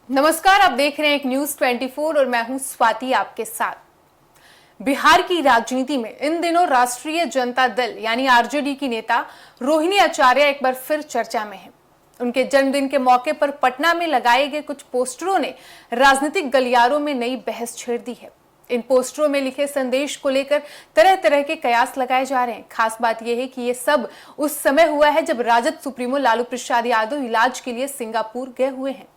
नमस्कार, आप देख रहे हैं एक न्यूज 24 और मैं हूं स्वाति आपके साथ। बिहार की राजनीति में इन दिनों राष्ट्रीय जनता दल यानी आरजेडी की नेता रोहिणी आचार्य एक बार फिर चर्चा में है। उनके जन्मदिन के मौके पर पटना में लगाए गए कुछ पोस्टरों ने राजनीतिक गलियारों में नई बहस छेड़ दी है। इन पोस्टरों में लिखे संदेश को लेकर तरह तरह के कयास लगाए जा रहे हैं। खास बात यह है कि ये सब उस समय हुआ है जब राजद सुप्रीमो लालू प्रसाद यादव इलाज के लिए सिंगापुर गए हुए हैं।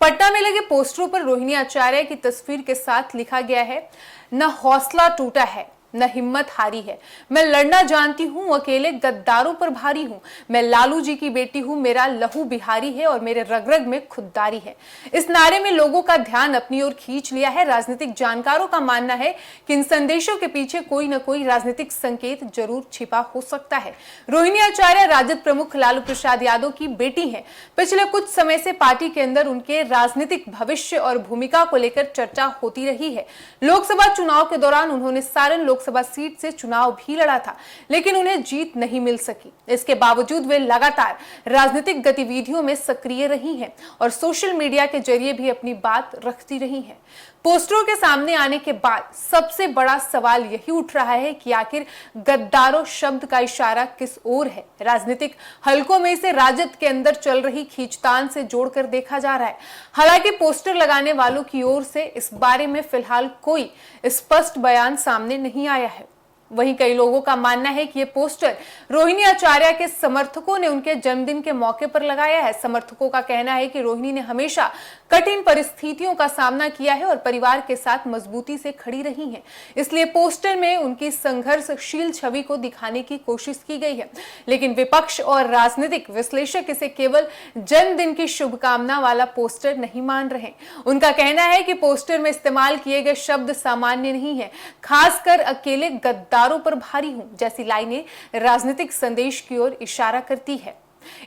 पटना में लगे पोस्टरों पर रोहिणी आचार्य की तस्वीर के साथ लिखा गया है, न हौसला टूटा है न हिम्मत हारी है, मैं लड़ना जानती हूँ, अकेले गद्दारों पर भारी हूँ, मैं लालू जी की बेटी हूँ, मेरा लहू बिहारी है और मेरे रग रग में खुददारी है। इस नारे में लोगों का ध्यान अपनी ओर खींच लिया है। राजनीतिक जानकारों का मानना है कि इन संदेशों के पीछे कोई न कोई राजनीतिक संकेत जरूर छिपा हो सकता है। रोहिणी आचार्य राजद प्रमुख लालू प्रसाद यादव की बेटी है। पिछले कुछ समय से पार्टी के अंदर उनके राजनीतिक भविष्य और भूमिका को लेकर चर्चा होती रही है। लोकसभा चुनाव के दौरान उन्होंने सारण लोकसभा सीट से चुनाव भी लड़ा था, लेकिन उन्हें जीत नहीं मिल सकी। इसके बावजूद वे लगातार राजनीतिक गतिविधियों में सक्रिय रही हैं और सोशल मीडिया के जरिए भी अपनी बात रखती रही हैं। पोस्टरों के सामने आने के बाद सबसे बड़ा सवाल यही उठ रहा है कि आखिर गद्दारों शब्द का इशारा किस ओर है। राजनीतिक हलकों में इसे राजद के अंदर चल रही खींचतान से जोड़कर देखा जा रहा है। हालांकि पोस्टर लगाने वालों की ओर से इस बारे में फिलहाल कोई स्पष्ट बयान सामने नहीं आया है। वहीं कई लोगों का मानना है कि ये पोस्टर रोहिणी आचार्य के समर्थकों ने उनके जन्मदिन के मौके पर लगाया है। समर्थकों का कहना है कि रोहिणी ने हमेशा कठिन परिस्थितियों का सामना किया है और परिवार के साथ मजबूती से खड़ी रही हैं, इसलिए पोस्टर में उनकी संघर्षशील छवि को दिखाने की कोशिश की गई है। लेकिन विपक्ष और राजनीतिक विश्लेषक इसे केवल जन्मदिन की शुभकामना वाला पोस्टर नहीं मान रहे। उनका कहना है कि पोस्टर में इस्तेमाल किए गए शब्द सामान्य नहीं है, खासकर अकेले गद्दारों पर भारी हूं जैसी लाइनें राजनीतिक संदेश की ओर इशारा करती है।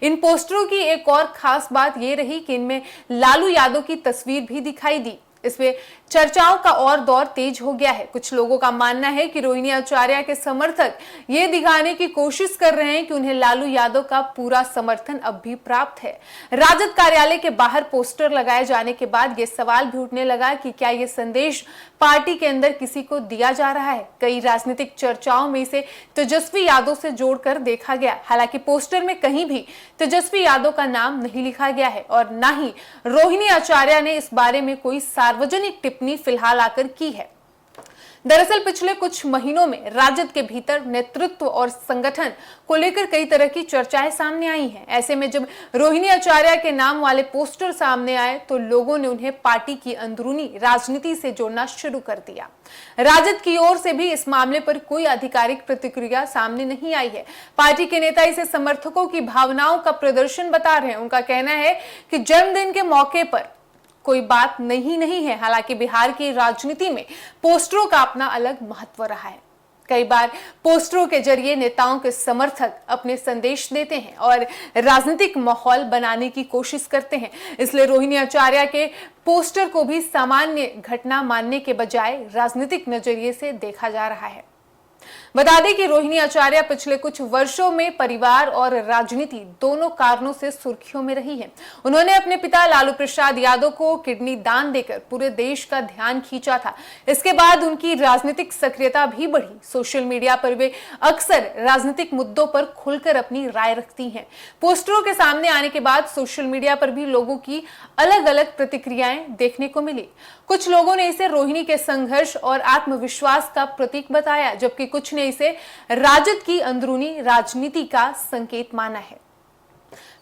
इन पोस्टरों की एक और खास बात यह रही कि इनमें लालू यादव की तस्वीर भी दिखाई दी। इसमें चर्चाओं का और दौर तेज हो गया है। कुछ लोगों का मानना है कि रोहिणी आचार्य के समर्थक ये दिखाने की कोशिश कर रहे हैं कि उन्हें लालू यादव का पूरा समर्थन अब भी प्राप्त है। राजद कार्यालय के बाहर पोस्टर लगाए जाने के बाद ये सवाल भी उठने लगा कि क्या ये संदेश पार्टी के अंदर किसी को दिया जा रहा है। कई राजनीतिक चर्चाओं में इसे तेजस्वी यादव से जोड़कर देखा गया। हालांकि पोस्टर में कहीं भी तेजस्वी यादव का नाम नहीं लिखा गया है और न ही रोहिणी आचार्य ने इस बारे में कोई सार्वजनिक टिप्पणी फिलहाल आकर की है। दरअसल पिछले कुछ महीनों में राजद के भीतर नेतृत्व और संगठन को लेकर कई तरह की चर्चाएं सामने आई हैं। ऐसे में जब रोहिणी आचार्य के नाम वाले पोस्टर सामने आए तो लोगों ने उन्हें पार्टी की अंदरूनी राजनीति से जोड़ना शुरू कर दिया। राजद की ओर से भी इस मामले पर कोई आधिकारिक प्रतिक्रिया सामने नहीं आई है। पार्टी के नेता इसे समर्थकों की भावनाओं का प्रदर्शन बता रहे हैं। उनका कहना है कि जन्मदिन के मौके पर कोई बात नहीं है। हालांकि बिहार की राजनीति में पोस्टरों का अपना अलग महत्व रहा है। कई बार पोस्टरों के जरिए नेताओं के समर्थक अपने संदेश देते हैं और राजनीतिक माहौल बनाने की कोशिश करते हैं। इसलिए रोहिणी आचार्य के पोस्टर को भी सामान्य घटना मानने के बजाय राजनीतिक नजरिए से देखा जा रहा है। बता दें कि रोहिणी आचार्य पिछले कुछ वर्षों में परिवार और राजनीति दोनों कारणों से सुर्खियों में रही है। उन्होंने अपने पिता लालू प्रसाद यादव को किडनी दान देकर पूरे देश का ध्यान खींचा था। इसके बाद उनकी राजनीतिक सक्रियता भी बढ़ी। सोशल मीडिया पर वे अक्सर राजनीतिक मुद्दों पर खुलकर अपनी राय रखती हैं। पोस्टरों के सामने आने के बाद सोशल मीडिया पर भी लोगों की अलग अलग प्रतिक्रियाएं देखने को मिली। कुछ लोगों ने इसे रोहिणी के संघर्ष और आत्मविश्वास का प्रतीक बताया, जबकि कुछ ने इसे राजद की अंदरूनी राजनीति का संकेत माना है।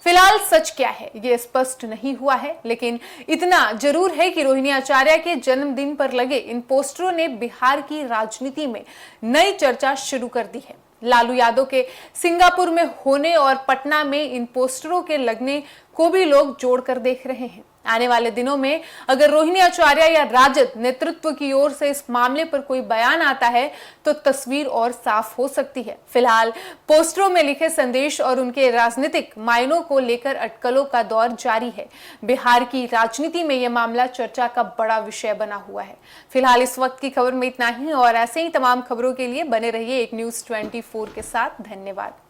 फिलहाल सच क्या है ये स्पष्ट नहीं हुआ है, लेकिन इतना जरूर है कि रोहिणी आचार्य के जन्मदिन पर लगे इन पोस्टरों ने बिहार की राजनीति में नई चर्चा शुरू कर दी है। लालू यादव के सिंगापुर में होने और पटना में इन पोस्टरों के लगने को भी लोग जोड़कर देख रहे हैं। आने वाले दिनों में अगर रोहिणी आचार्य या राजद नेतृत्व की ओर से इस मामले पर कोई बयान आता है तो तस्वीर और साफ हो सकती है। फिलहाल पोस्टरों में लिखे संदेश और उनके राजनीतिक मायनों को लेकर अटकलों का दौर जारी है। बिहार की राजनीति में यह मामला चर्चा का बड़ा विषय बना हुआ है। फिलहाल इस वक्त की खबर में इतना ही और ऐसे ही तमाम खबरों के लिए बने रहिए एक न्यूज़ 24 के साथ। धन्यवाद।